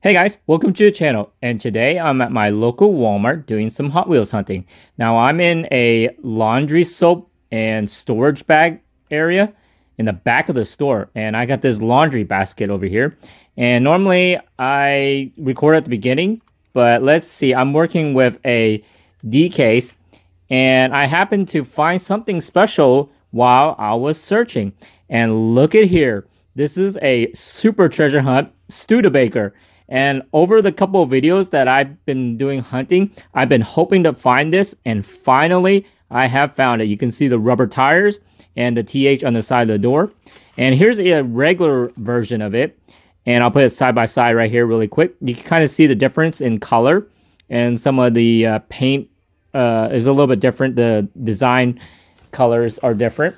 Hey guys, welcome to the channel, and today I'm at my local Walmart doing some Hot Wheels hunting. Now I'm in a laundry soap and storage bag area in the back of the store, and I got this laundry basket over here. And normally I record at the beginning, but let's see, I'm working with a D case, and I happened to find something special while I was searching. And look at here, this is a super treasure hunt Studebaker. And over the couple of videos that I've been doing hunting, I've been hoping to find this, and finally I have found it. You can see the rubber tires and the TH on the side of the door. And here's a regular version of it, and I'll put it side by side right here really quick. You can kind of see the difference in color, and some of the paint is a little bit different. The design colors are different,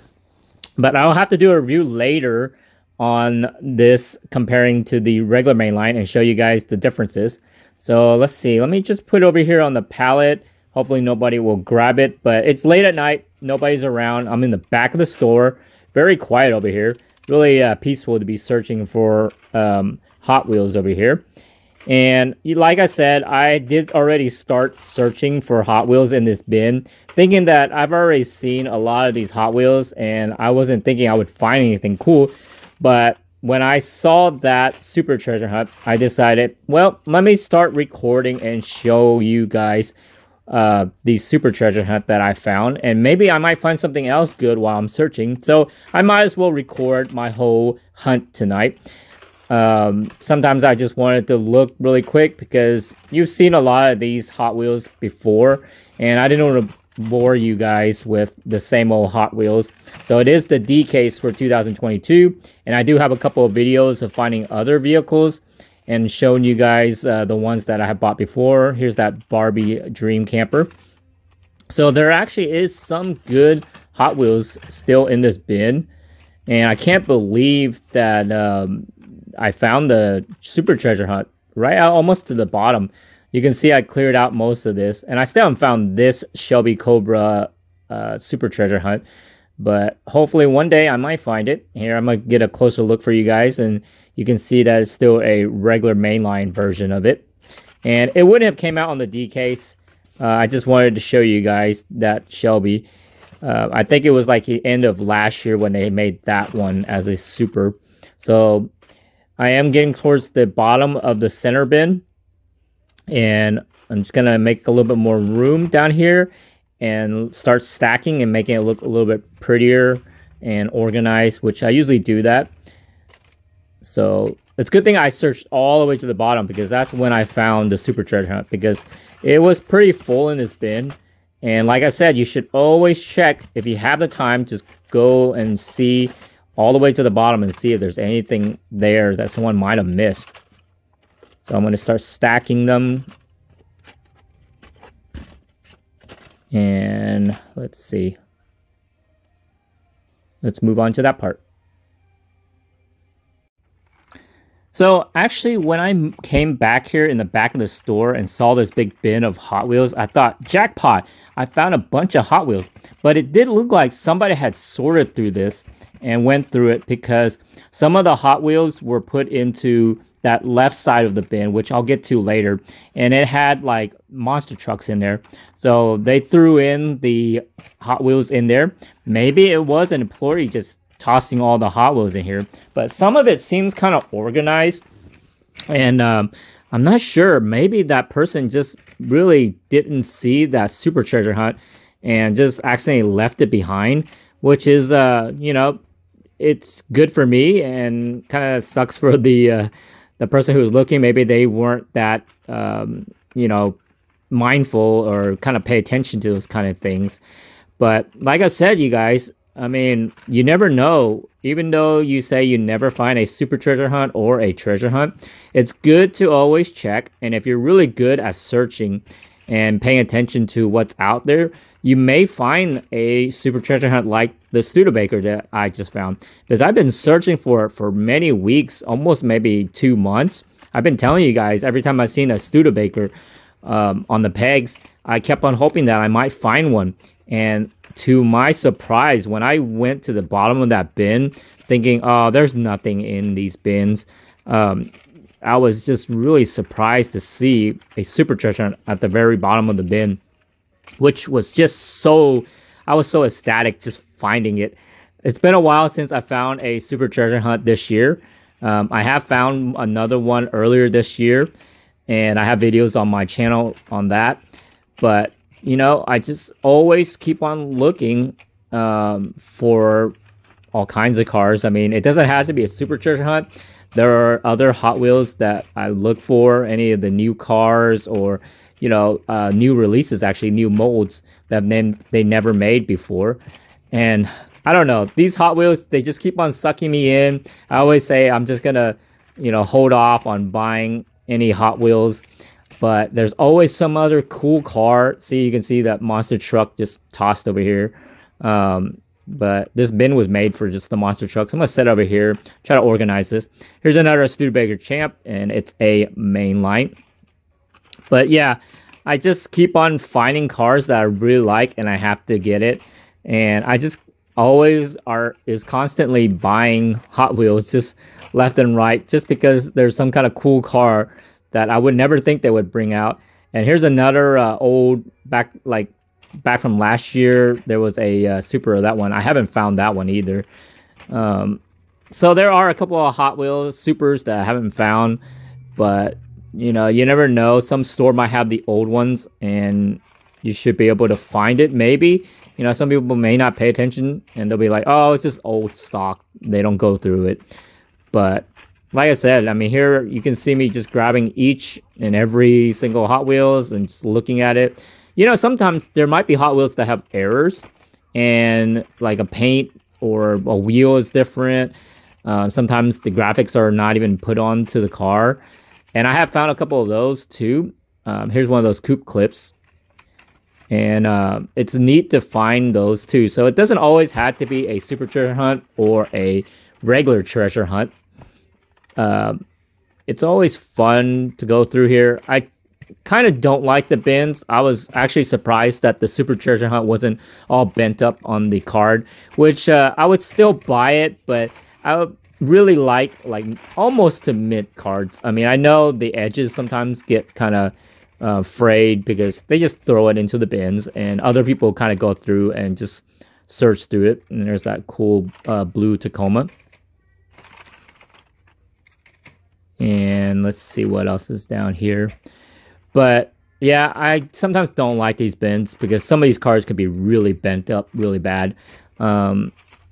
but I'll have to do a review later on this comparing to the regular mainline and show you guys the differences. So let's see, let me just put it over here on the pallet. Hopefully nobody will grab it, but it's late at night, nobody's around. I'm in the back of the store, very quiet over here, really peaceful to be searching for Hot Wheels over here. And like I said, I did already start searching for Hot Wheels in this bin, thinking that I've already seen a lot of these Hot Wheels and I wasn't thinking I would find anything cool. But when I saw that super treasure hunt, I decided, well, let me start recording and show you guys the super treasure hunt that I found. And maybe I might find something else good while I'm searching. So I might as well record my whole hunt tonight. Sometimes I just wanted to look really quick because you've seen a lot of these Hot Wheels before. And I didn't want to bore you guys with the same old Hot Wheels. So it is the D case for 2022, and I do have a couple of videos of finding other vehicles and showing you guys the ones that I have bought before. Here's that Barbie Dream Camper. So there actually is some good Hot Wheels still in this bin, and I can't believe that I found the super treasure hunt right out almost to the bottom. You can see I cleared out most of this, and I still haven't found this Shelby Cobra super treasure hunt, but hopefully one day I might find it. Here, I'm going to get a closer look for you guys, and you can see that it's still a regular mainline version of it. And it wouldn't have came out on the D case. I just wanted to show you guys that Shelby. I think it was like the end of last year when they made that one as a super. So I am getting towards the bottom of the center bin. And I'm just going to make a little bit more room down here and start stacking and making it look a little bit prettier and organized, which I usually do that. So it's a good thing I searched all the way to the bottom, because that's when I found the super treasure hunt, because it was pretty full in this bin. And like I said, you should always check, if you have the time, just go and see all the way to the bottom and see if there's anything there that someone might have missed. So I'm going to start stacking them. And let's see. Let's move on to that part. So actually, when I came back here in the back of the store and saw this big bin of Hot Wheels, I thought, jackpot, I found a bunch of Hot Wheels. But it did look like somebody had sorted through this and went through it, because some of the Hot Wheels were put into that left side of the bin, which I'll get to later, and it had like monster trucks in there. So they threw in the Hot Wheels in there. Maybe it was an employee just tossing all the Hot Wheels in here, but some of it seems kind of organized, and I'm not sure. Maybe that person just really didn't see that super treasure hunt and just accidentally left it behind, which is you know, it's good for me and kind of sucks for the person who's looking. Maybe they weren't that, you know, mindful or kind of pay attention to those kind of things. But like I said, you guys, I mean, you never know. Even though you say you never find a super treasure hunt or a treasure hunt, it's good to always check. And if you're really good at searching and paying attention to what's out there, you may find a super treasure hunt like the Studebaker that I just found. Because I've been searching for it for many weeks, almost maybe 2 months. I've been telling you guys, every time I've seen a Studebaker on the pegs, I kept on hoping that I might find one. And to my surprise, when I went to the bottom of that bin, thinking, oh, there's nothing in these bins, I was just really surprised to see a super treasure hunt at the very bottom of the bin, which was just so, I was so ecstatic just finding it. It's been a while since I found a super treasure hunt this year. I have found another one earlier this year, and I have videos on my channel on that. But, you know, I just always keep on looking for all kinds of cars. I mean, it doesn't have to be a super treasure hunt. There are other Hot Wheels that I look for, any of the new cars or, you know, new releases, actually new molds that they never made before. And I don't know, these Hot Wheels, they just keep on sucking me in. I always say I'm just gonna, you know, hold off on buying any Hot Wheels, but there's always some other cool car. See, you can see that monster truck just tossed over here. But this bin was made for just the monster trucks. I'm gonna set over here, try to organize this. Here's another Studebaker Champ, and it's a main line. But yeah, I just keep on finding cars that I really like, and I have to get it. And I just always is constantly buying Hot Wheels just left and right, just because there's some kind of cool car that I would never think they would bring out. And here's another old back from last year. There was a super of that one. I haven't found that one either. So there are a couple of Hot Wheels supers that I haven't found, but you know, you never know. Some store might have the old ones, and you should be able to find it. Maybe, you know, some people may not pay attention, and they'll be like, "Oh, it's just old stock." They don't go through it. But like I said, I mean, here you can see me just grabbing each and every single Hot Wheels and just looking at it. You know, sometimes there might be Hot Wheels that have errors, and like a paint or a wheel is different. Sometimes the graphics are not even put onto the car. And I have found a couple of those too. Here's one of those coupe clips. And it's neat to find those too. So it doesn't always have to be a super treasure hunt or a regular treasure hunt. It's always fun to go through here. I kind of don't like the bins. I was actually surprised that the super treasure hunt wasn't all bent up on the card, which I would still buy it, but I would really like almost to mint cards. I mean, I know the edges sometimes get kind of frayed because they just throw it into the bins, and other people kind of go through and just search through it. And there's that cool blue Tacoma. And let's see what else is down here. But yeah, I sometimes don't like these bins because some of these cars can be really bent up really bad.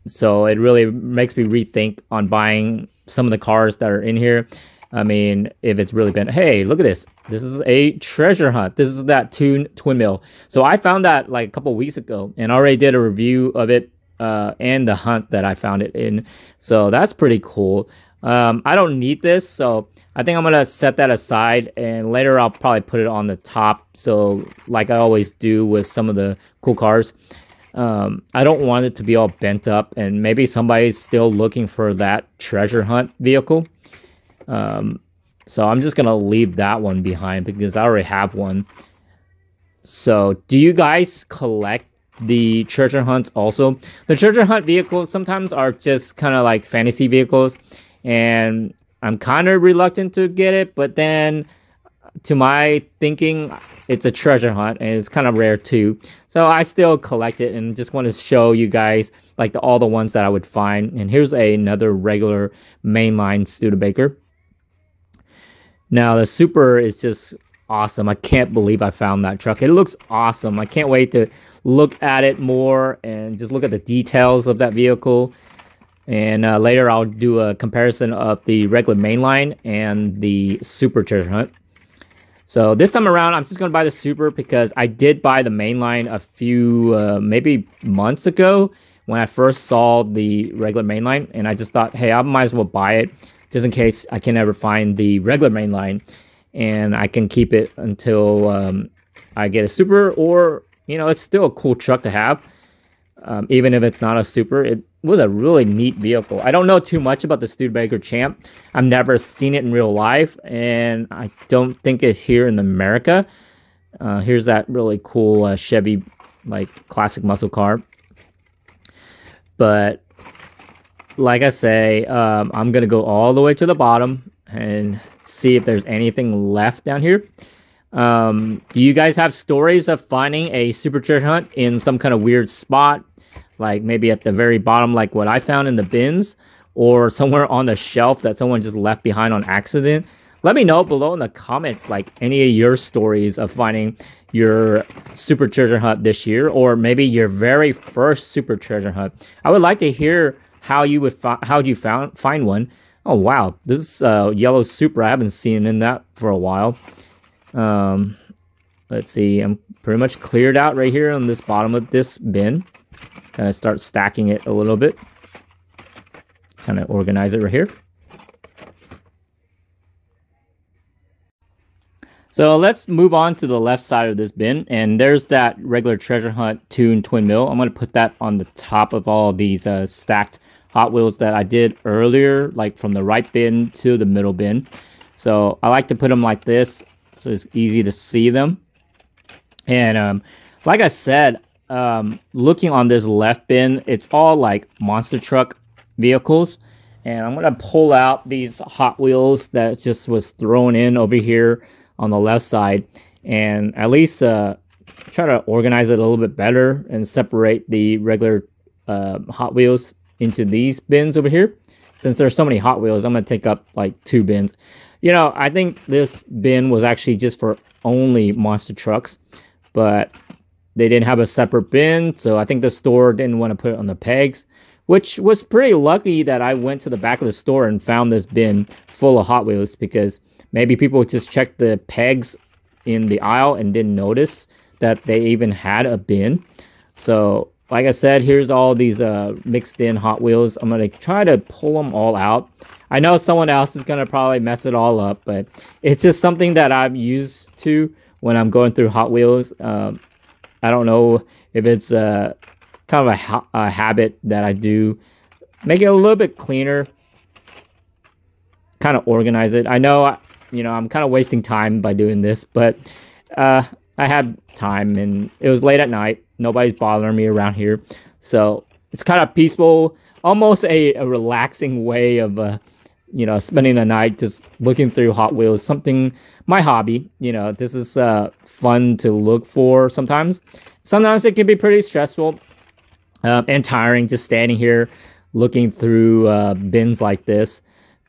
So it really makes me rethink on buying some of the cars that are in here. I mean, if it's really bent. Hey, look at this. This is a treasure hunt. This is that twin mill. So I found that like a couple weeks ago and already did a review of it and the hunt that I found it in. So that's pretty cool. I don't need this, so I think I'm gonna set that aside, and later I'll probably put it on the top. So like I always do with some of the cool cars, I don't want it to be all bent up, and maybe somebody's still looking for that treasure hunt vehicle. So I'm just gonna leave that one behind because I already have one. So do you guys collect the treasure hunts also? The treasure hunt vehicles sometimes are just kind of like fantasy vehicles, and I'm kind of reluctant to get it, but then to my thinking, it's a treasure hunt and it's kind of rare too. So I still collect it and just want to show you guys like all the ones that I would find. And here's another regular mainline Studebaker. Now the Super is just awesome. I can't believe I found that truck. It looks awesome. I can't wait to look at it more and just look at the details of that vehicle. And later I'll do a comparison of the regular mainline and the Super treasure hunt. So this time around, I'm just going to buy the Super because I did buy the mainline a few, maybe months ago when I first saw the regular mainline. And I just thought, hey, I might as well buy it just in case I can ever find the regular mainline. And I can keep it until I get a Super, or, you know, it's still a cool truck to have. Even if it's not a Super, it was a really neat vehicle. I don't know too much about the Studebaker Champ. I've never seen it in real life, and I don't think it's here in America. Here's that really cool Chevy, like, classic muscle car. But, like I say, I'm going to go all the way to the bottom and see if there's anything left down here. Do you guys have stories of finding a super treasure hunt in some kind of weird spot? Like maybe at the very bottom, like what I found in the bins, or somewhere on the shelf that someone just left behind on accident? Let me know below in the comments, like any of your stories of finding your super treasure hunt this year, or maybe your very first super treasure hunt. I would like to hear how you would find one. Oh wow, this is yellow super. I haven't seen in that for a while. Let's see. I'm pretty much cleared out right here on this bottom of this bin. Kind of start stacking it a little bit. Kind of organize it right here. So let's move on to the left side of this bin, and there's that regular treasure hunt tune twin mill. I'm going to put that on the top of all these stacked Hot Wheels that I did earlier, like from the right bin to the middle bin. So I like to put them like this so it's easy to see them. And like I said, looking on this left bin, it's all like monster truck vehicles. And I'm going to pull out these Hot Wheels that just was thrown in over here on the left side, and at least try to organize it a little bit better and separate the regular Hot Wheels into these bins over here. Since there's so many Hot Wheels, I'm going to take up like 2 bins. You know, I think this bin was actually just for only monster trucks, but they didn't have a separate bin, so I think the store didn't want to put it on the pegs, which was pretty lucky that I went to the back of the store and found this bin full of Hot Wheels, because maybe people just checked the pegs in the aisle and didn't notice that they even had a bin. So, like I said, here's all these mixed in Hot Wheels. I'm going to try to pull them all out. I know someone else is going to probably mess it all up, but it's just something that I'm used to when I'm going through Hot Wheels. I don't know if it's kind of a habit that I do. Make it a little bit cleaner. Kind of organize it. I know, you know, I'm kind of wasting time by doing this, but I had time and it was late at night. Nobody's bothering me around here. So it's kind of peaceful, almost a relaxing way of, you know, spending the night just looking through Hot Wheels. Something, my hobby, you know, this is fun to look for sometimes. Sometimes it can be pretty stressful and tiring just standing here looking through bins like this.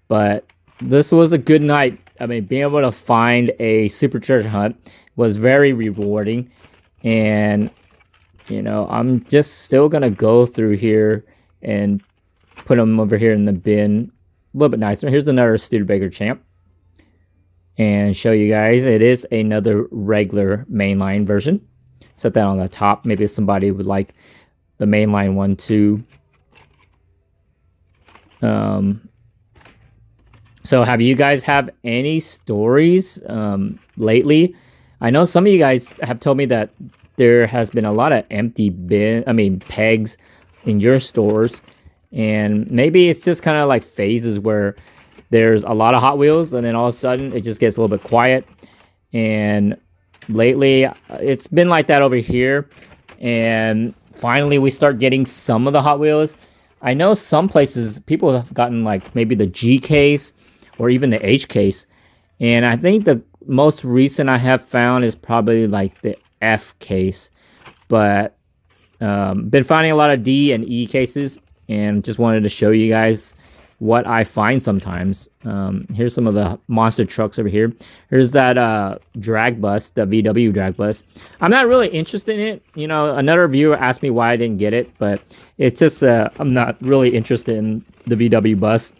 But this was a good night. I mean, being able to find a super treasure hunt was very rewarding. And, you know, I'm just still going to go through here and put them over here in the bin a little bit nicer. Here's another Studebaker Champ. And show you guys, it is another regular mainline version. Set that on the top. Maybe somebody would like the mainline one too. So have you guys have any stories lately? I know some of you guys have told me that there has been a lot of empty pegs in your stores, and maybe it's just kind of like phases where there's a lot of Hot Wheels and then all of a sudden it just gets a little bit quiet. And lately it's been like that over here, and finally we start getting some of the Hot Wheels. I know some places people have gotten like maybe the G case or even the H case, and I think the most recent I have found is probably like the F case. But been finding a lot of D and E cases, and just wanted to show you guys what I find sometimes. Here's some of the monster trucks over here. Here's that drag bus, the VW drag bus. I'm not really interested in it. You know, another viewer asked me why I didn't get it, but it's just I'm not really interested in the VW bus.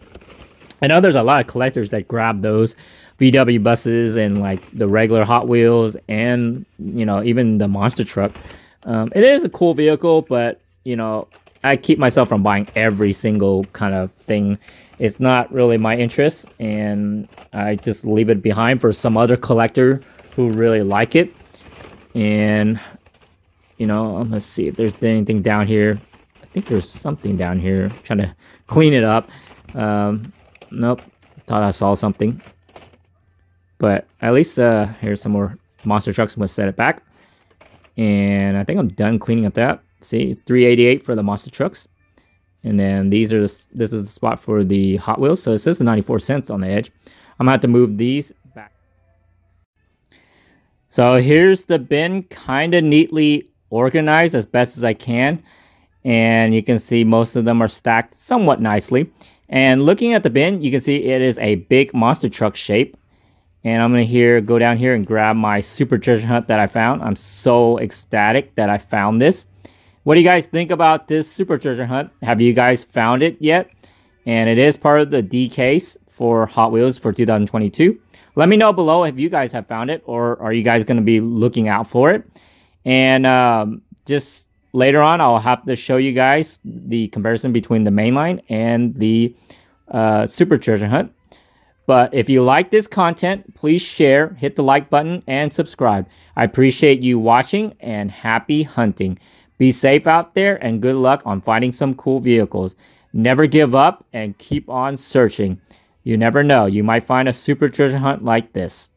I know there's a lot of collectors that grab those VW buses and like the regular Hot Wheels and, you know, even the monster truck. It is a cool vehicle, but, you know, I keep myself from buying every single kind of thing. It's not really my interest, and I just leave it behind for some other collector who really like it. And, you know, I'm gonna see if there's anything down here. I think there's something down here. I'm trying to clean it up. Nope, thought I saw something. But at least here's some more monster trucks. I'm gonna set it back, and I think I'm done cleaning up that. See, it's $388 for the monster trucks, and then these are this is the spot for the Hot Wheels. So it says the 94 cents on the edge. I'm gonna have to move these back. So here's the bin, kind of neatly organized as best as I can. And you can see most of them are stacked somewhat nicely. And looking at the bin, you can see it is a big monster truck shape. And I'm gonna go down here and grab my super treasure hunt that I found. I'm so ecstatic that I found this. What do you guys think about this super treasure hunt? Have you guys found it yet? And it is part of the D case for Hot Wheels for 2022. Let me know below if you guys have found it, or are you guys going to be looking out for it? And just later on, I'll have to show you guys the comparison between the mainline and the super treasure hunt. But if you like this content, please share, hit the like button, and subscribe. I appreciate you watching, and happy hunting. Be safe out there, and good luck on finding some cool vehicles. Never give up and keep on searching. You never know, you might find a super treasure hunt like this.